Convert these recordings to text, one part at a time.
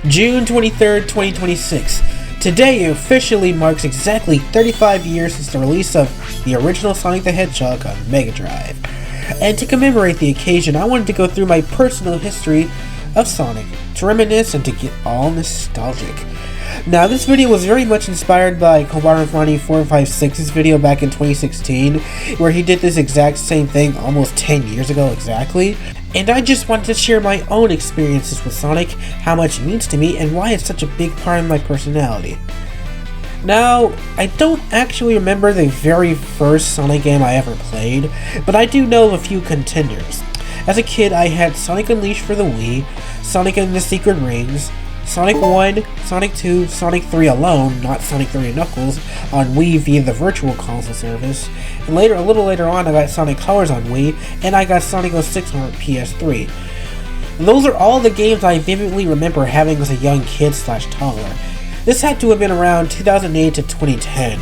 June 23rd, 2026. Today officially marks exactly 35 years since the release of the original Sonic the Hedgehog on Mega Drive. And to commemorate the occasion, I wanted to go through my personal history of Sonic, to reminisce and to get all nostalgic. Now, this video was very much inspired by Kobarafani456's video back in 2016, where he did this exact same thing almost 10 years ago exactly, and I just wanted to share my own experiences with Sonic, how much it means to me, and why it's such a big part of my personality. Now, I don't actually remember the very first Sonic game I ever played, but I do know of a few contenders. As a kid, I had Sonic Unleashed for the Wii, Sonic and the Secret Rings, Sonic 1, Sonic 2, Sonic 3 alone, not Sonic 3 and Knuckles, on Wii via the Virtual Console service, and a little later on I got Sonic Colors on Wii, and I got Sonic 06 on PS3. Those are all the games I vividly remember having as a young kid/toddler. This had to have been around 2008 to 2010.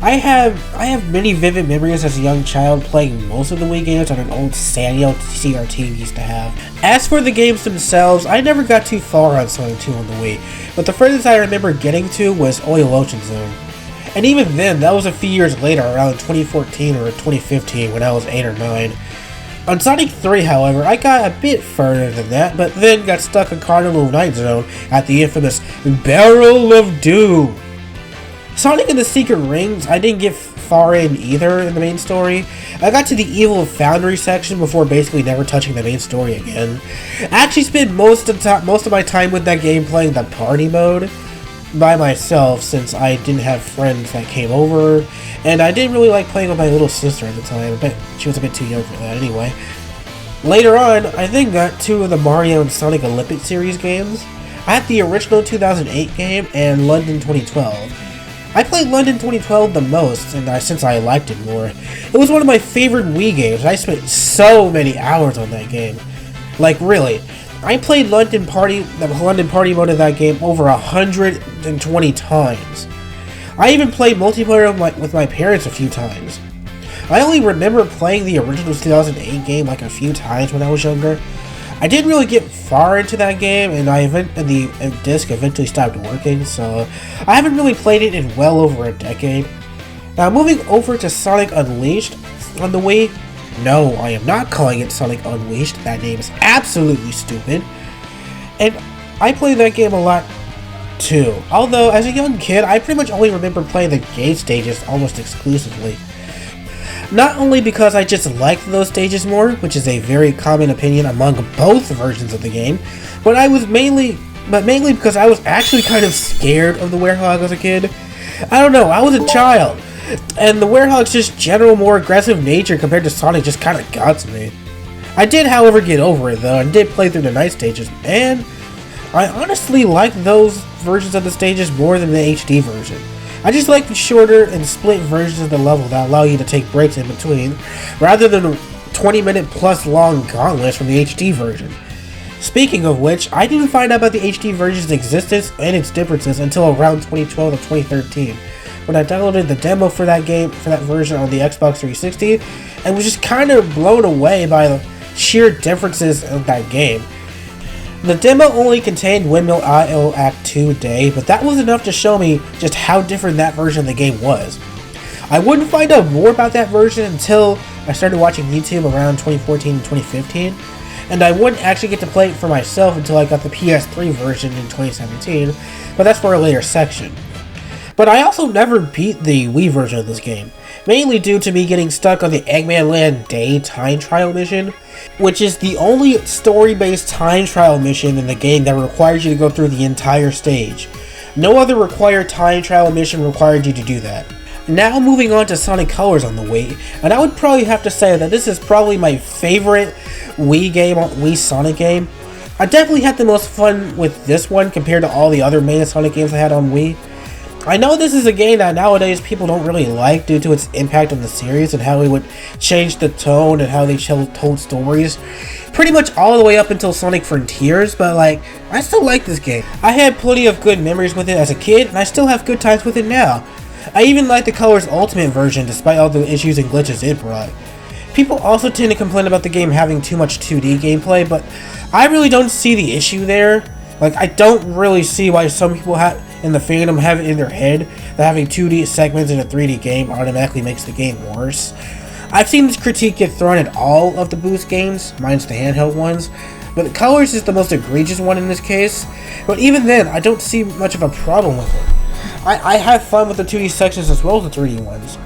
I have many vivid memories as a young child playing most of the Wii games on an old Sanyo CRT we used to have. As for the games themselves, I never got too far on Sonic 2 on the Wii, but the furthest I remember getting to was Oil Ocean Zone. And even then, that was a few years later, around 2014 or 2015 when I was 8 or 9. On Sonic 3, however, I got a bit further than that, but then got stuck in Carnival Night Zone at the infamous Barrel of Doom. Sonic and the Secret Rings, I didn't get far in either in the main story. I got to the Evil Foundry section before basically never touching the main story again. I actually spent most of my time with that game playing the party mode by myself, since I didn't have friends that came over, and I didn't really like playing with my little sister at the time. I bet she was a bit too young for that anyway. Later on, I then got two of the Mario and Sonic Olympic series games. I had the original 2008 game and London 2012. I played London 2012 the most, and since I liked it more. It was one of my favorite Wii games. I spent so many hours on that game. Like, really. I played the London Party mode of that game over 120 times. I even played multiplayer with my parents a few times. I only remember playing the original 2008 game like a few times when I was younger. I didn't really get far into that game, and the disc eventually stopped working, so I haven't really played it in well over a decade. Now, moving over to Sonic Unleashed on the Wii. No, I am not calling it Sonic Unleashed. That name is absolutely stupid. And I played that game a lot too. Although, as a young kid, I pretty much only remember playing the gate stages almost exclusively. Not only because I just liked those stages more, which is a very common opinion among both versions of the game, but mainly because I was actually kind of scared of the Werehog as a kid. I don't know, I was a child, and the Werehog's just general more aggressive nature compared to Sonic just kind of got to me. I did, however, get over it though, and did play through the night stages, and I honestly like those versions of the stages more than the HD version. I just like the shorter and split versions of the level that allow you to take breaks in between, rather than 20-minute plus long gauntlets from the HD version. Speaking of which, I didn't find out about the HD version's existence and its differences until around 2012 or 2013, when I downloaded the demo for that version on the Xbox 360, and was just kind of blown away by the sheer differences of that game. The demo only contained Windmill IO Act 2 Day, but that was enough to show me just how different that version of the game was. I wouldn't find out more about that version until I started watching YouTube around 2014 and 2015, and I wouldn't actually get to play it for myself until I got the PS3 version in 2017, but that's for a later section. But I also never beat the Wii version of this game, mainly due to me getting stuck on the Eggman Land Day time trial mission, which is the only story-based time trial mission in the game that requires you to go through the entire stage. No other required time trial mission required you to do that. Now moving on to Sonic Colors on the Wii, and I would probably have to say that this is probably my favorite Wii Sonic game. I definitely had the most fun with this one compared to all the other main Sonic games I had on Wii. I know this is a game that nowadays people don't really like due to its impact on the series and how it would change the tone and how they told stories. Pretty much all the way up until Sonic Frontiers, but I still like this game. I had plenty of good memories with it as a kid, and I still have good times with it now. I even like the Colors Ultimate version despite all the issues and glitches it brought. People also tend to complain about the game having too much 2D gameplay, but I really don't see the issue there. Like, I don't really see why some people in the fandom have it in their head that having 2D segments in a 3D game automatically makes the game worse. I've seen this critique get thrown at all of the Boost games, minus the handheld ones, but Colors is the most egregious one in this case. But even then, I don't see much of a problem with it. I have fun with the 2D sections as well as the 3D ones.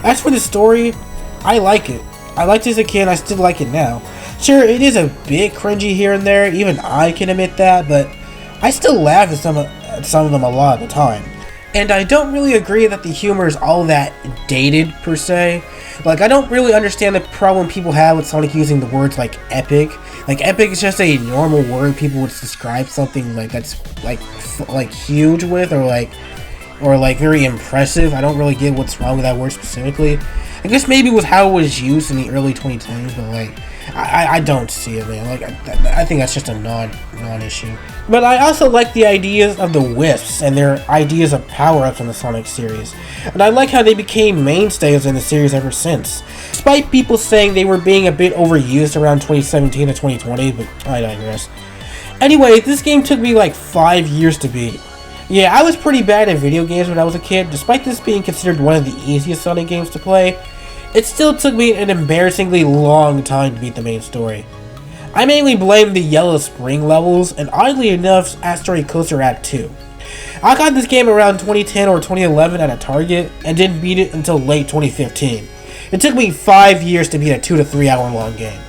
As for the story, I like it. I liked it as a kid, I still like it now. Sure, it is a bit cringy here and there, even I can admit that, but I still laugh at some of them a lot of the time. And I don't really agree that the humor is all that dated, per se. Like, I don't really understand the problem people have with Sonic using the words like epic. Like, epic is just a normal word people would describe something like that's like huge with, or like very impressive. I don't really get what's wrong with that word specifically. I guess maybe it was how it was used in the early 2010s, but like, I don't see it, man. Like, I think that's just a non-issue. But I also like the ideas of the Wisps and their ideas of power-ups in the Sonic series. And I like how they became mainstays in the series ever since. Despite people saying they were being a bit overused around 2017 to 2020, but I digress. Anyway, this game took me like 5 years to beat. Yeah, I was pretty bad at video games when I was a kid. Despite this being considered one of the easiest Sonic games to play, it still took me an embarrassingly long time to beat the main story. I mainly blame the Yellow Spring levels, and oddly enough, Asteroid Coaster Act 2. I got this game around 2010 or 2011 at a Target, and didn't beat it until late 2015. It took me 5 years to beat a 2 to 3 hour long game.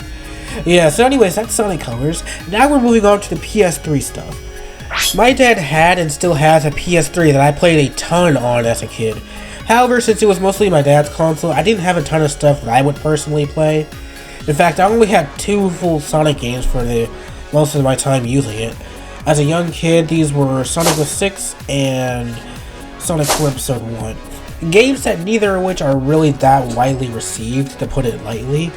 Yeah, so anyways, that's Sonic Colors. Now we're moving on to the PS3 stuff. My dad had and still has a PS3 that I played a ton on as a kid. However, since it was mostly my dad's console, I didn't have a ton of stuff that I would personally play. In fact, I only had 2 full Sonic games for the most of my time using it. As a young kid, these were Sonic 06 and Sonic 4 Episode 1. Games that neither of which are really that widely received, to put it lightly.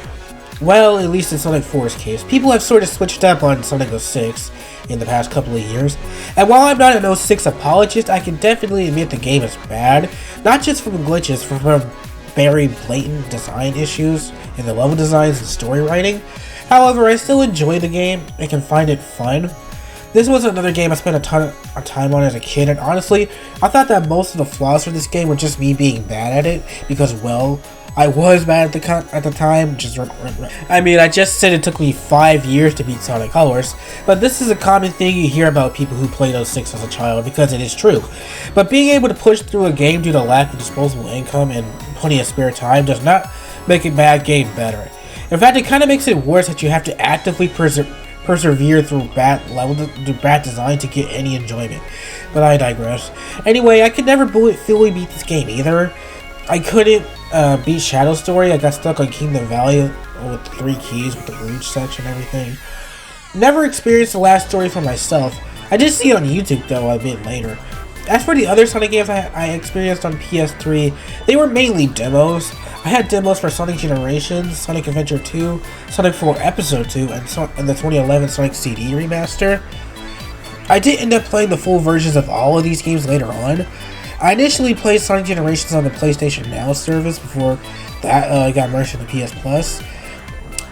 Well, at least in Sonic 4's case. People have sort of switched up on Sonic 06 in the past couple of years. And while I'm not an 06 apologist, I can definitely admit the game is bad. Not just from glitches, from very blatant design issues in the level designs and story writing. However, I still enjoy the game and can find it fun. This was another game I spent a ton of time on as a kid, and honestly, I thought that most of the flaws for this game were just me being bad at it, because, well, I was bad at the time. I just said it took me 5 years to beat Sonic Colors, but this is a common thing you hear about people who played 06 as a child, because it is true. But being able to push through a game due to lack of disposable income and plenty of spare time does not make a bad game better. In fact, it kind of makes it worse that you have to actively persevere through bad design to get any enjoyment. But I digress. Anyway, I could never fully beat this game either. I couldn't beat Shadow Story. I got stuck on Kingdom Valley with 3 keys with the Rouge section and everything. Never experienced the last story for myself. I did see it on YouTube though a bit later. As for the other Sonic games I experienced on PS3, they were mainly demos. I had demos for Sonic Generations, Sonic Adventure 2, Sonic 4 Episode 2, and the 2011 Sonic CD remaster. I did end up playing the full versions of all of these games later on. I initially played Sonic Generations on the PlayStation Now service before that got merged into PS Plus.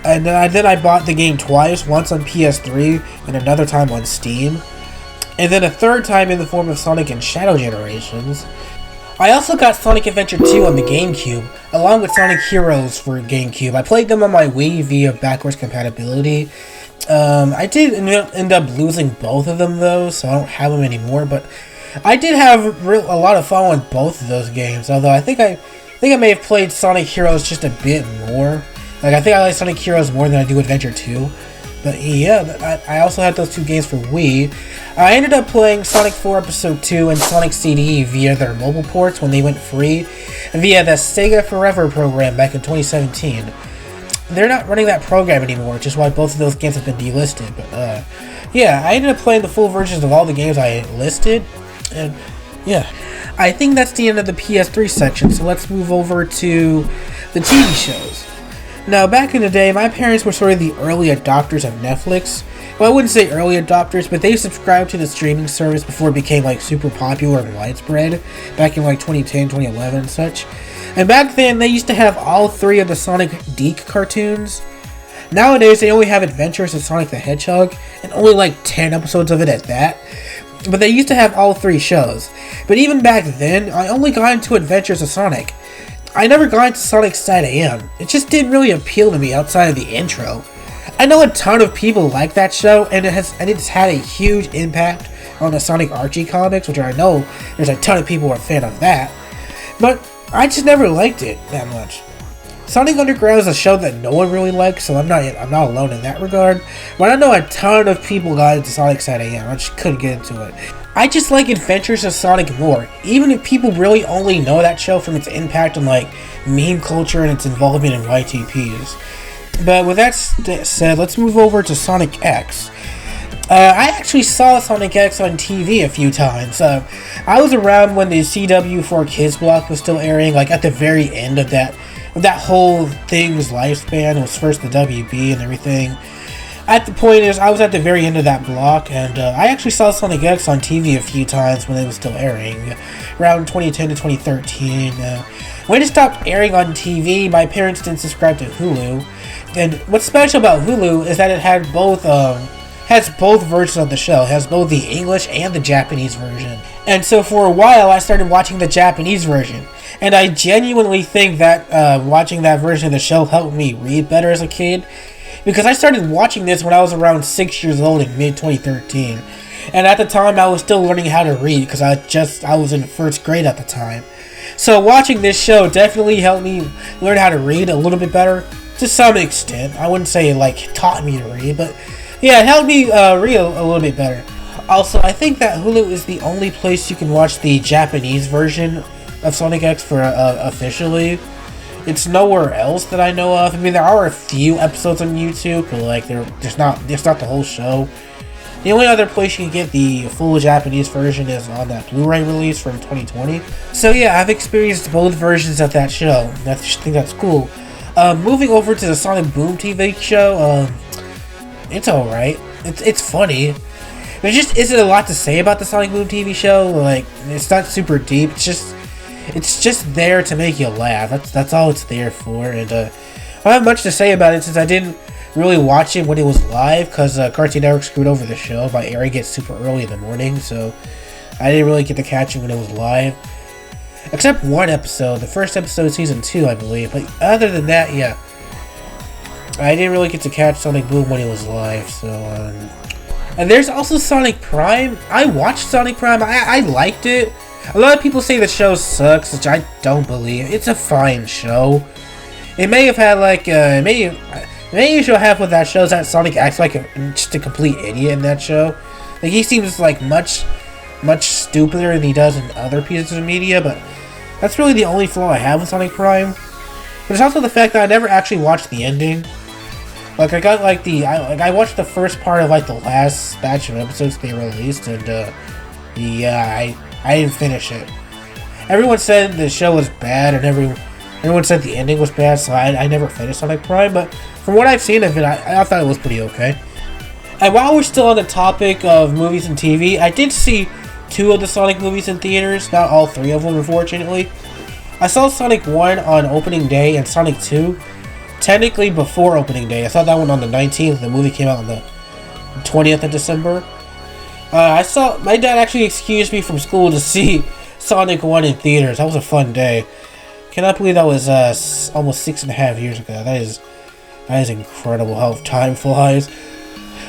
And then I bought the game twice, once on PS3 and another time on Steam. And then a third time in the form of Sonic and Shadow Generations. I also got Sonic Adventure 2 on the GameCube, along with Sonic Heroes for GameCube. I played them on my Wii via backwards compatibility. I did end up losing both of them though, so I don't have them anymore, but I did have a lot of fun with both of those games, although I think I may have played Sonic Heroes just a bit more. Like, I think I like Sonic Heroes more than I do Adventure 2. But yeah, I also had those 2 games for Wii. I ended up playing Sonic 4 Episode 2 and Sonic CD via their mobile ports when they went free, via the Sega Forever program back in 2017. They're not running that program anymore, which is why both of those games have been delisted. But yeah, I ended up playing the full versions of all the games I listed, and yeah. I think that's the end of the PS3 section, so let's move over to the TV shows. Now, back in the day, my parents were sort of the early adopters of Netflix. Well, I wouldn't say early adopters, but they subscribed to the streaming service before it became, like, super popular and widespread, back in, like, 2010, 2011 and such. And back then, they used to have all 3 of the Sonic Deke cartoons. Nowadays, they only have Adventures of Sonic the Hedgehog, and only like 10 episodes of it at that. But they used to have all 3 shows. But even back then, I only got into Adventures of Sonic. I never got into Sonic Side AM. It just didn't really appeal to me outside of the intro. I know a ton of people like that show, and it's had a huge impact on the Sonic Archie comics, which I know there's a ton of people who are a fan of that. But I just never liked it that much. Sonic Underground is a show that no one really likes, so I'm not alone in that regard. But I know a ton of people got into Sonic Side AM. I just couldn't get into it. I just like Adventures of Sonic more, even if people really only know that show from its impact on like meme culture and its involvement in YTPs. But with that said, let's move over to Sonic X. I actually saw Sonic X on TV a few times. I was around when the CW4 Kids block was still airing, like at the very end of that whole thing's lifespan. It was first the WB and everything. At the point is, I was at the very end of that block, and I actually saw Sonic X on TV a few times when it was still airing, around 2010 to 2013. When it stopped airing on TV, my parents didn't subscribe to Hulu, and what's special about Hulu is that it had has both versions of the show. It has both the English and the Japanese version. And so for a while, I started watching the Japanese version. And I genuinely think that watching that version of the show helped me read better as a kid. Because I started watching this when I was around 6 years old in mid-2013. And at the time, I was still learning how to read because I was in first grade at the time. So watching this show definitely helped me learn how to read a little bit better. To some extent. I wouldn't say it like taught me to read, but yeah, it helped me read a little bit better. Also, I think that Hulu is the only place you can watch the Japanese version of Sonic X for officially. It's nowhere else that I know of. I mean, there are a few episodes on YouTube, but like there's not the whole show. The only other place you can get the full Japanese version is on that Blu-ray release from 2020. So yeah, I've experienced both versions of that show. I think that's cool. Moving over to the Sonic Boom TV show, it's alright. It's funny. There just isn't a lot to say about the Sonic Boom TV show. Like, it's not super deep. It's just there to make you laugh. That's all it's there for. And I don't have much to say about it since I didn't really watch it when it was live because Cartoon Network screwed over the show by airing it super early in the morning. So I didn't really get to catch it when it was live. Except one episode, the first episode of season 2, I believe. But other than that, yeah. I didn't really get to catch Sonic Boom when it was live, so, and there's also Sonic Prime. I watched Sonic Prime. I liked it. A lot of people say the show sucks, which I don't believe. It's a fine show. It may have had, like, maybe you should have with that show is that Sonic acts like just a complete idiot in that show. Like, he seems, like, much stupider than he does in other pieces of media, but that's really the only flaw I have with Sonic Prime. But it's also the fact that I never actually watched the ending. Like, I got, like, I watched the first part of, like, the last batch of episodes they released, and, yeah, I didn't finish it. Everyone said the show was bad, and everyone said the ending was bad, so I never finished Sonic Prime, but from what I've seen of it, I thought it was pretty okay. And while we're still on the topic of movies and TV, I did see 2 of the Sonic movies in theaters, not all 3 of them, unfortunately. I saw Sonic 1 on opening day and Sonic 2 technically before opening day. I saw that one on the 19th. The movie came out on the 20th of December. My dad actually excused me from school to see Sonic 1 in theaters. That was a fun day. Cannot believe that was almost 6.5 years ago. That is incredible how time flies.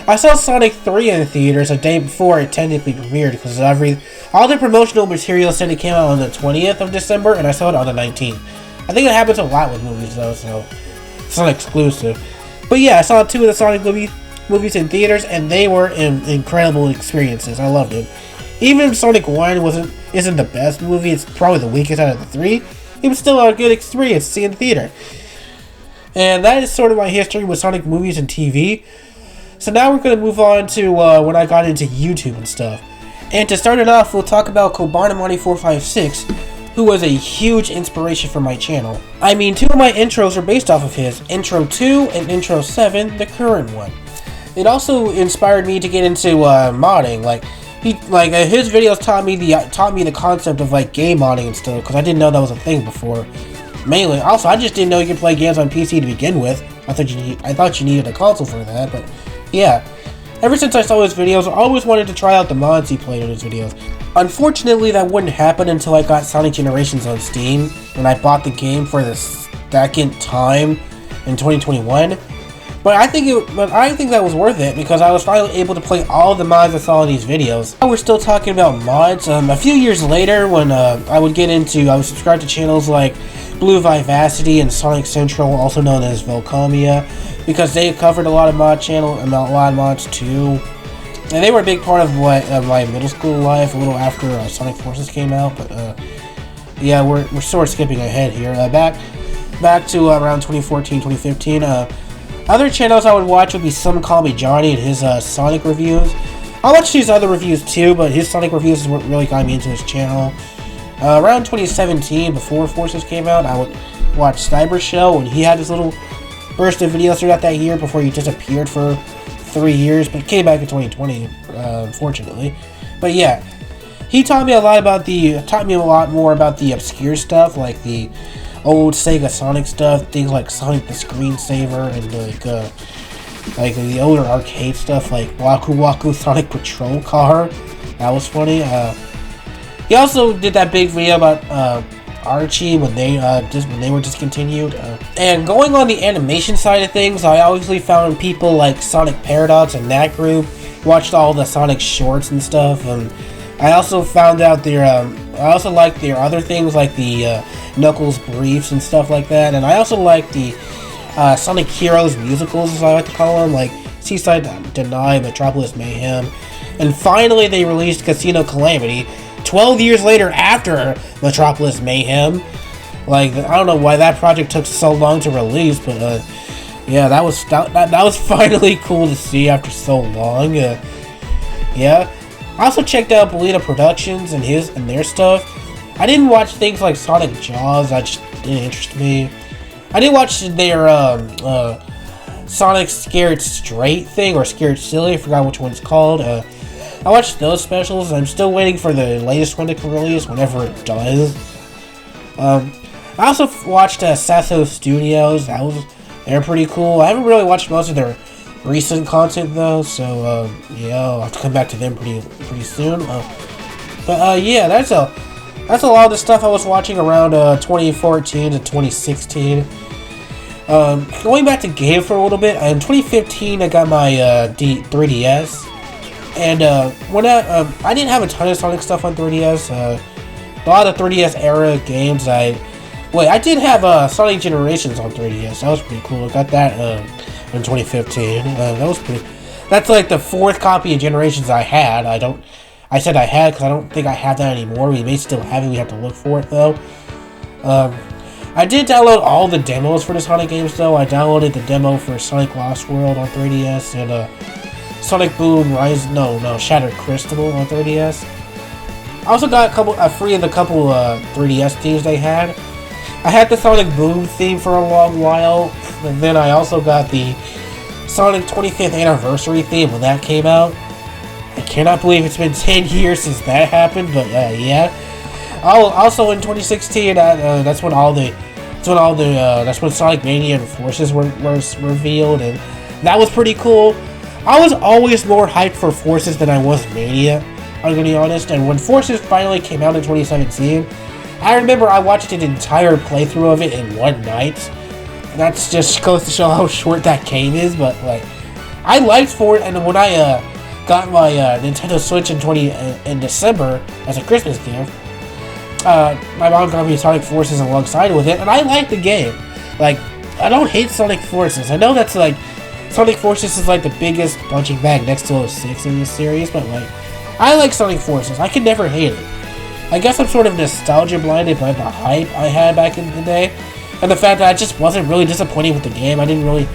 I saw Sonic 3 in theaters a day before it technically premiered because all the promotional material said it came out on the 20th of December, and I saw it on the 19th. I think it happens a lot with movies though, so it's not exclusive. But yeah, I saw 2 of the Sonic movies in theaters, and they were incredible experiences. I loved them. Even if Sonic 1 isn't the best movie, it's probably the weakest out of the 3, it was still a good experience to see in theater. And that is sort of my history with Sonic movies and TV. So now we're going to move on to when I got into YouTube and stuff. And to start it off, we'll talk about Kobarnamani456, who was a huge inspiration for my channel. I mean, 2 of my intros are based off of his, Intro 2 and Intro 7, the current one. It also inspired me to get into modding. His videos taught me the concept of like game modding and stuff, because I didn't know that was a thing before. Mainly, also, I just didn't know you could play games on PC to begin with. I thought you needed a console for that, but yeah. Ever since I saw his videos, I always wanted to try out the mods he played in his videos. Unfortunately, that wouldn't happen until I got Sonic Generations on Steam, when I bought the game for the second time in 2021. But I think that was worth it, because I was finally able to play all the mods I saw in these videos. We're still talking about mods. A few years later, when I would subscribe to channels like Blue Vivacity and Sonic Central, also known as Velcomia, because they covered a lot of mods too. And they were a big part of my middle school life, a little after Sonic Forces came out. But yeah, we're sort of skipping ahead here. Back to around 2014, 2015. Other channels I would watch would be Some Call Me Johnny and his Sonic reviews. I watched his other reviews too, but his Sonic reviews is what really got me into his channel. Around 2017, before Forces came out, I would watch Cyber Show, and he had his little burst of videos throughout that year before he disappeared for 3 years, but came back in 2020, unfortunately. But yeah, he taught me a lot more about the obscure stuff, like the old Sega Sonic stuff, things like Sonic the Screensaver, and like the older arcade stuff, like Waku Waku Sonic Patrol Car. That was funny. He also did that big video about Archie when they were discontinued. And going on the animation side of things, I obviously found people like Sonic Paradox and that group watched all the Sonic shorts and stuff. I also found out I also liked their other things like the Knuckles briefs and stuff like that. And I also like the Sonic Heroes musicals, as I like to call them, like Seaside Deny, Metropolis Mayhem. And finally they released Casino Calamity 12 years later after Metropolis Mayhem. Like, I don't know why that project took so long to release, but yeah, that was finally cool to see after so long. Yeah. I also checked out Bolita Productions and their stuff. I didn't watch things like Sonic Jaws, that just didn't interest me. I did watch their Sonic Scared Straight thing, or Scared Silly, I forgot which one it's called. I watched those specials. I'm still waiting for the latest one to release whenever it does. I also watched Sasso Studios. They're pretty cool. I haven't really watched most of their recent content though, so yeah, I'll have to come back to them pretty soon. But yeah, that's a lot of the stuff I was watching around 2014 to 2016. Going back to game for a little bit, in 2015 I got my 3DS. And I didn't have a ton of Sonic stuff on 3DS. A lot of 3DS era games. I did have Sonic Generations on 3DS. That was pretty cool. I got that in 2015. That was pretty. That's like the 4th copy of Generations I had. I said I had because I don't think I have that anymore. We may still have it. We have to look for it though. I did download all the demos for the Sonic games though. I downloaded the demo for Sonic Lost World on 3DS and Sonic Boom Shattered Crystal on 3DS. I also got free of the couple 3DS themes they had. I had the Sonic Boom theme for a long while, and then I also got the Sonic 25th Anniversary theme when that came out. I cannot believe it's been 10 years since that happened, but yeah. Also in 2016, that's when Sonic Mania and Forces were revealed, and that was pretty cool. I was always more hyped for Forces than I was Mania, I'm gonna be honest, and when Forces finally came out in 2017, I remember I watched an entire playthrough of it in one night. That's just goes to show how short that game is, but like, I liked Forces, and when I got my Nintendo Switch in December as a Christmas gift, my mom got me Sonic Forces alongside with it, and I liked the game. Like, I don't hate Sonic Forces. I know that's like, Sonic Forces is like the biggest punching bag next to 06 in this series, but like, I like Sonic Forces. I can never hate it. I guess I'm sort of nostalgia blinded by the hype I had back in the day, and the fact that I just wasn't really disappointed with the game. I didn't really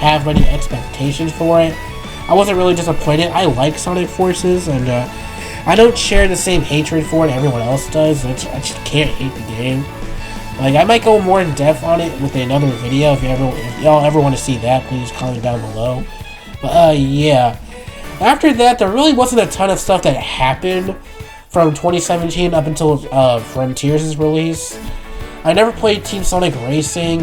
have many expectations for it. I wasn't really disappointed. I like Sonic Forces, and I don't share the same hatred for it everyone else does. I just can't hate the game. Like, I might go more in depth on it with another video. If y'all ever want to see that, please comment down below. But yeah. After that, there really wasn't a ton of stuff that happened from 2017 up until Frontiers' release. I never played Team Sonic Racing.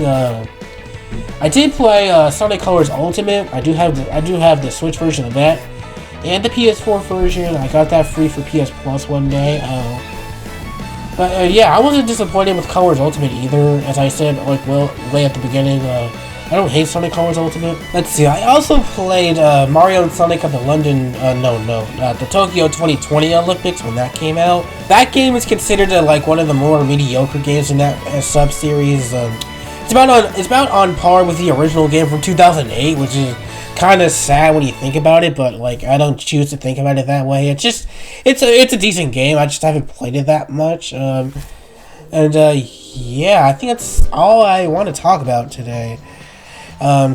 I did play Sonic Colors Ultimate. I do have the Switch version of that, and the PS4 version. I got that free for PS Plus one day. But yeah, I wasn't disappointed with Colors Ultimate either. As I said, like, well, way at the beginning, I don't hate Sonic Colors Ultimate. Let's see, I also played Mario and Sonic at the the Tokyo 2020 Olympics when that came out. That game is considered like one of the more mediocre games in that sub-series. It's about on par with the original game from 2008, which is kind of sad when you think about it, but like I don't choose to think about it that way. It's a decent game. I just haven't played it that much. Yeah, I think that's all I want to talk about today. I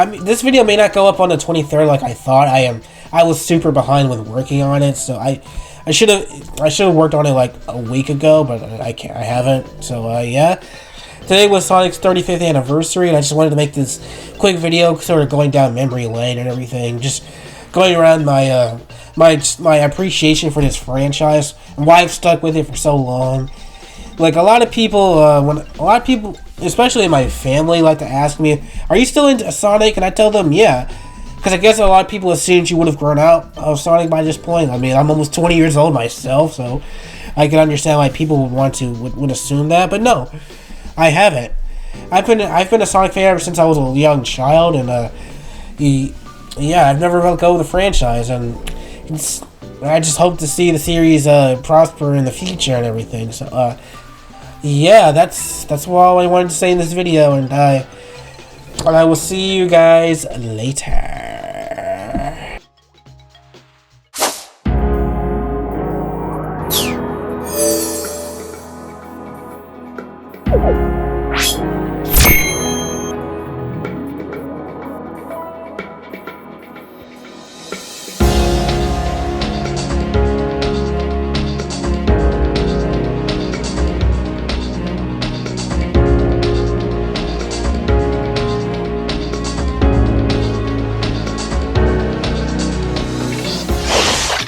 mean, this video may not go up on the 23rd like I thought. I was super behind with working on it, so I should have worked on it like a week ago, but I haven't. So yeah. Today was Sonic's 35th anniversary, and I just wanted to make this quick video, sort of going down memory lane and everything, just going around my my appreciation for this franchise and why I've stuck with it for so long. Like a lot of people, especially in my family, like to ask me, "Are you still into Sonic?" And I tell them, "Yeah," because I guess a lot of people assumed you would have grown out of Sonic by this point. I mean, I'm almost 20 years old myself, so I can understand why people would assume that, but no. I haven't. I've been a Sonic fan ever since I was a young child, and yeah, I've never let go of the franchise, and I just hope to see the series prosper in the future and everything. So yeah, that's all I wanted to say in this video, and I will see you guys later. You